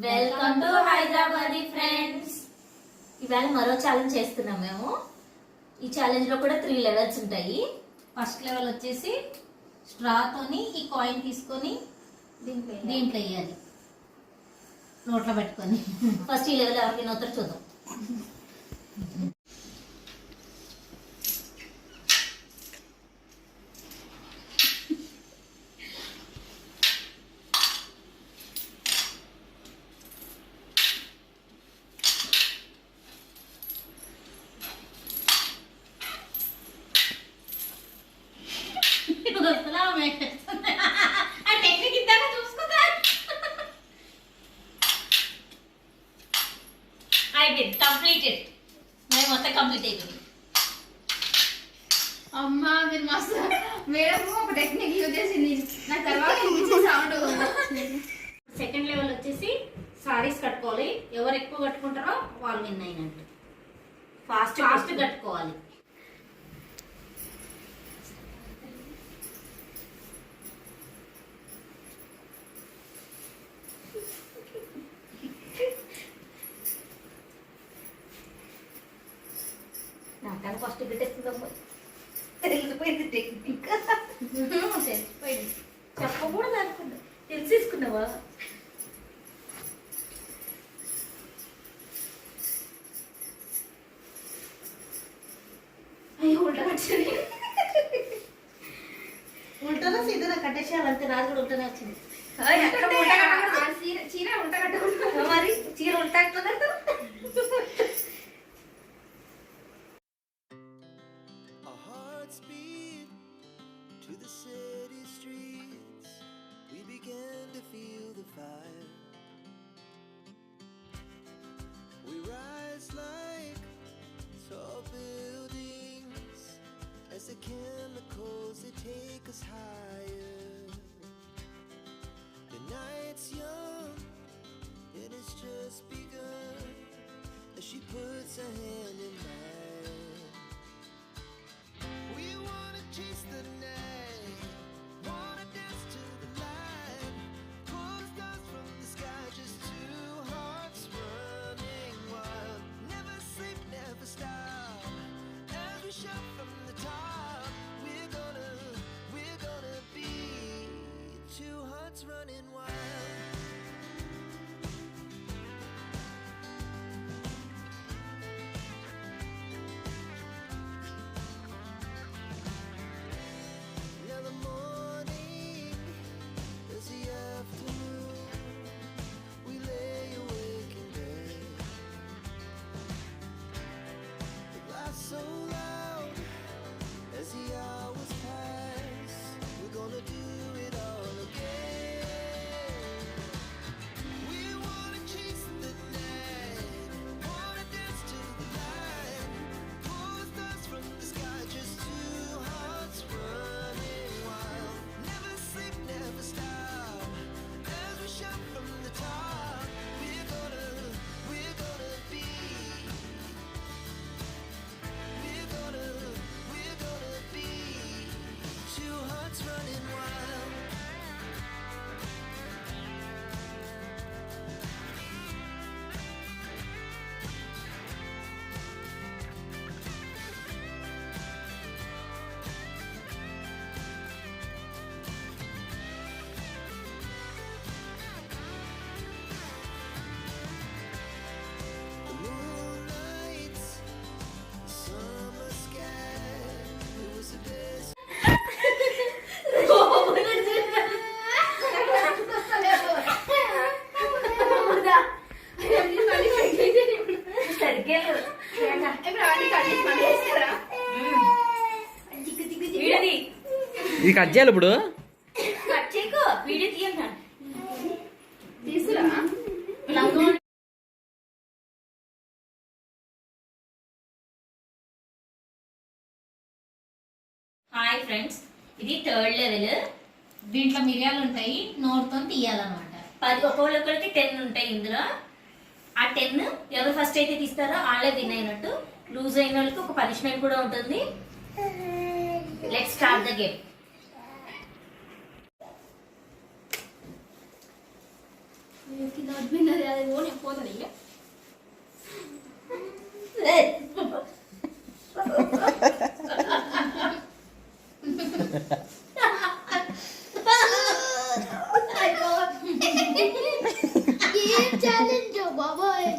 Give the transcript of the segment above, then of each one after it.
Welcome to Hyderabadi friends. ఇవాళ మరో challenge చేస్తున్నాం మేము. ఈ ఛాలెంజ్ లో కూడా 3 లెవెల్స్ ఉంటాయి. ఫస్ట్ లెవెల్ వచ్చేసి స్ట్రాతోని ఈ కాయిన్ తీసుకొని దీంట్లో వేయాలి, నోట్లో పెట్టుకొని. ఫస్ట్ ఈ లెవెల్ ఎవరికి నోతారో చూద్దాం. కంప్లీటెడ్. మేము మొత్తం కంప్లీట్ అయిపోయింది. అమ్మా మీరు మస్తు మేడం ఒక టెక్నిక్ యూజ్ చేసింది. నా తర్వాత సౌండ్. సెకండ్ లెవెల్ వచ్చేసి సారీస్ కట్టుకోవాలి. ఎవరు ఎక్కువ కట్టుకుంటారో వాళ్ళు విన్ అయినట్టు. ఫాస్ట్ ఫాస్ట్ కట్టుకోవాలి. నాకన్నా ఫస్ట్ పెట్టేస్తుందమ్మా. తెలిసిపోయింది టెక్నిక్. తెలిసిపోయింది. చెప్పకూడదు అనుకున్నా. తెలిసేసుకున్నావా? అయ్యో ఉల్టా వచ్చింది. ఉల్టాలో సీదా కట్టేసేయాలంతే. నాకు కూడా ఉల్టానే వచ్చింది. చీర ఉల్టా కట్టకూడదు. మరి చీర ఉల్టా కట్టదు. To the city streets, we began to feel the fire. We rise like tall buildings as the chemicals they take us higher. The night's young and it's just begun as she puts her hand in mine. We wanna chase the night, wanna dance to the light, pull the stars from the sky, just two hearts running wild. Never sleep, never stop, as we shout from the top. We're gonna be two hearts running wild. Now the morning is the afternoon. We lay awake in bed. The laughs so loud as the hours pass. We're gonna do it all again. We wanna chase the night, wanna dance to the light, pull the stars from the sky, just two hearts running wild. Never sleep, never stop, as we shout from the top. We're gonna be, we're gonna be two hearts running wild. The moonlights, summer sky, it was the best. ఇది cut చేయాలి ఇప్పుడు. Cut చేయకు, video తీయండి. తీసురా. Hi friends, ఇది 3rd level. దీంట్లో మిరియాలు ఉంటాయి, నోరుతో తీయాలన్నమాట. 10 ఒక్కొక్కరికి 10 ఉంటాయి ఇందులో. ఆ 10 ఎవరు ఫస్ట్ అయితే తీస్తారో వాళ్ళే విన్ అయినట్టు. లూజ్ అయిన వాళ్ళకి ఒక పనిష్మెంట్ కూడా ఉంటుంది. Let's start the game. 1 కింద పడిపోయినది అది ఓని పోతుంది ఇక ఏం ఛాలెంజ్ బాబాయ్.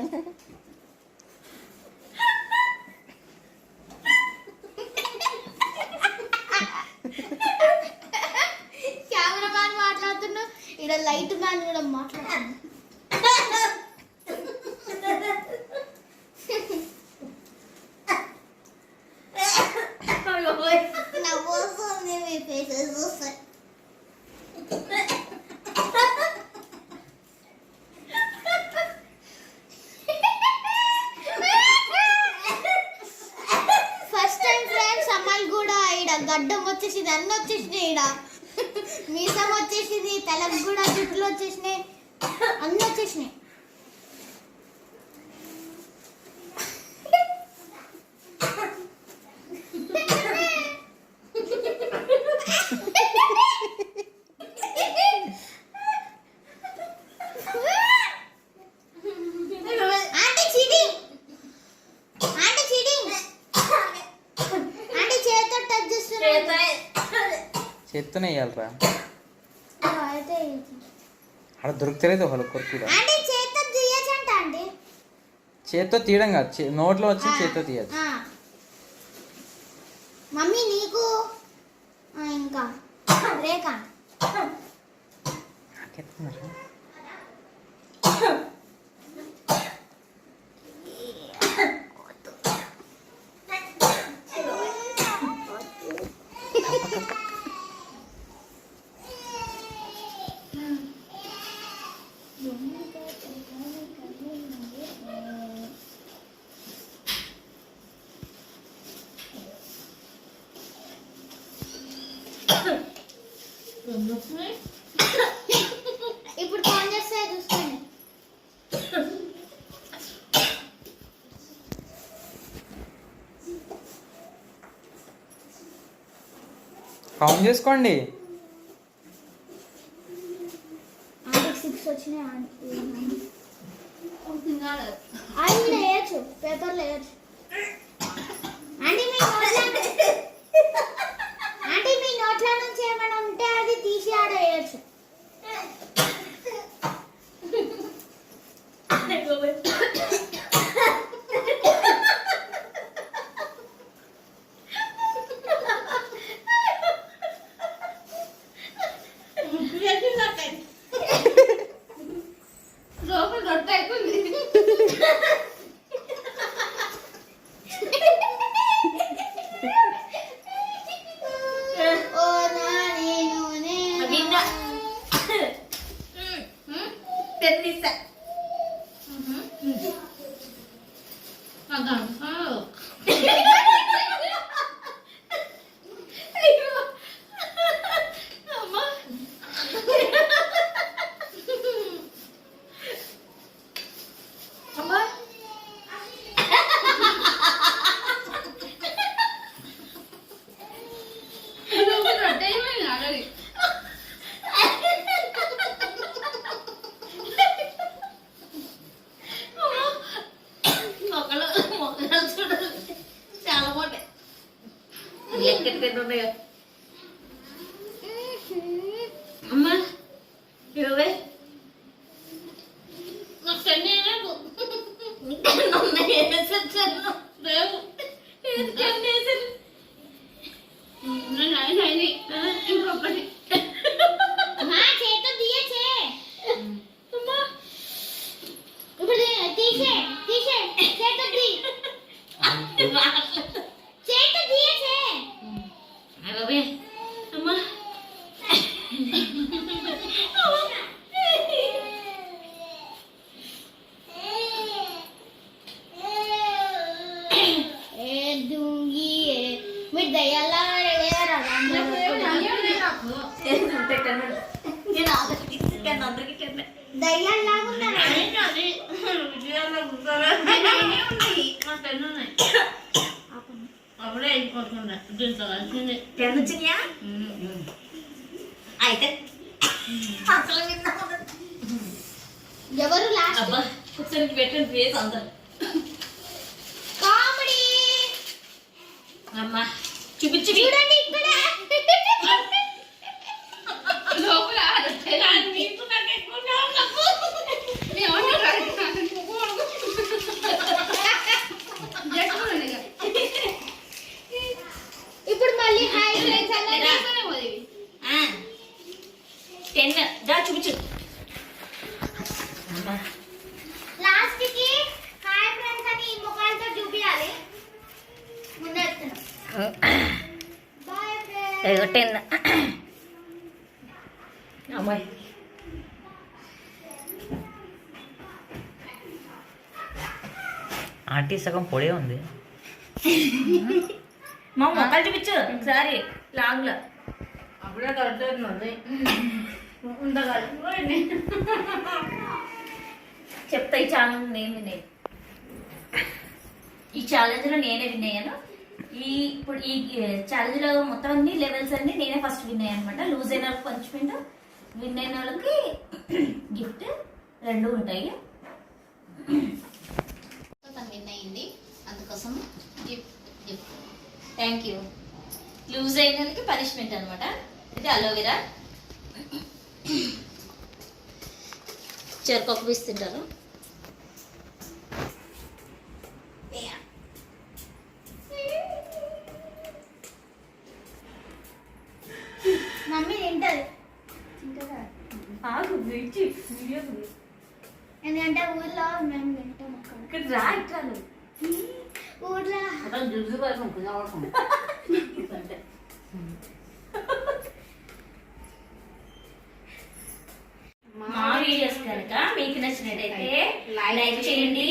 కెమెరా మ్యాన్ మాట్లాడుతున్నా, ఇక్కడ లైట్ మ్యాన్ కూడా మాట్లాడుతున్నా. నవ్వు వస్తుంది మీ ఫేసెస్ చూస్తాయి. ఫస్ట్ టైం ఫ్రెండ్స్ అమ్మాయిలు కూడా ఈడ గడ్డం వచ్చేసింది, అన్నీ వచ్చేసినాయి. ఈడ మీసం వచ్చేసింది, తలకు కూడా జుట్టులు వచ్చేసినాయి, అన్నీ వచ్చేసినాయి. Aunty cheating, aunty cheating, aunty చేతితో టచ్ చేస్తున్నారు. చేత్తోనే వేయాలరా, అయితే అక్కడ దొరుకుతలేదు వాళ్ళ కొరకు. ఆంటీ చేతితో తీయచ్చంట. ఆంటీ చేత్తో తీయడం కాదు, నోట్లో వచ్చి చేత్తో తీయచ్చు. మమ్మీ నీకు ఇంకా రేఖ ఇప్పుడు ఫోన్ చేస్తే చూసుకోండి. కౌంట్ చేసుకోండి. ఆంటీకి 6 వచ్చినాయి. ఆంటీ వేయచ్చు, పేపర్లో వేయచ్చు. ఆంటీ మీ నోట్ల నుంచి ఏమైనా ఉంటే అది తీసి ఆడ వేయచ్చు. లోపల రొట్టె అయిపోయింది. ఓ నా నేను తెరిస్తా. రొట్టె అయిపోయింది ఆల్రెడీ. మొక్కలు చూడాలి, చాలా బాగుంటాయి. లెక్కెట్టుకుంటూ ఉన్నాయో అమ్మా. ఇరవై నాకు చెన్నై లేదు. లేవు. నేను అయింది ఇంకొకటి. మా చేతితో తీయచ్చే. ఇప్పుడు తీసే చేతితో తీ, చేతితో తీయచ్చే. అరవై అమ్మా. ఏ దూంగి మీరు దయ్యాలా నేను అందరికి కన్నా దయ్యాలాగున్నారా? అప్పుడే అయిపోతున్నా దీంతో కలిసింది. వచ్చినాయా అయితే అసలు అబ్బా కూర్చొని పెట్టండి ఫేస్ అందరు. కామెడీ అమ్మా చూపించి చూడండి ఇక్కడ. లోపల ఇప్పుడు మళ్ళీ హాయ్ ఫ్రెండ్స్ అన్నది 10 దా చూపించు. లాస్ట్ కి హాయ్ ఫ్రెండ్స్ అని ఈ ముఖాలతో చూపించాలి. ముందే చెప్తున్నా. Bye friends. 10 అమ్మాయి ఆంటీ సగం పొడే ఉంది. మా మొక్కలు చూపించు ఒకసారి లాంగ్ లో. అప్పుడే కడుతుంది చెప్తా ఈ ఛాలెంజ్ నేను విన్నాను. ఈ ఛాలెంజ్ లో నేనే విన్ అయ్యాను. ఇప్పుడు ఈ ఛాలెంజ్ లో మొత్తం అన్ని లెవెల్స్ అన్ని నేనే ఫస్ట్ విన్ అయ్యాను అనమాట. లూజ్ అయిన వాళ్ళకి పంచ్మెంట్, విన్ అయిన వాళ్ళకి గిఫ్ట్ 2 ఉంటాయి. తను విన్ అయింది, అందుకోసం గిఫ్ట్. Thank you. లూజ్ అయిన వాళ్ళకి పనిష్మెంట్ అనమాట. ఇది అలోవెరా చెరుకు పీస్ తింటారు. మమ్మీ తింటది. ఆగు వీడియో ఎందుకంటే ఊర్లో మేము తింటాం అక్కడ. ఇక్కడ రా ఇట్రాను. ఊర్లో మా వీడియోస్ కనుక మీకు నచ్చినట్టయితే లైక్ చేయండి,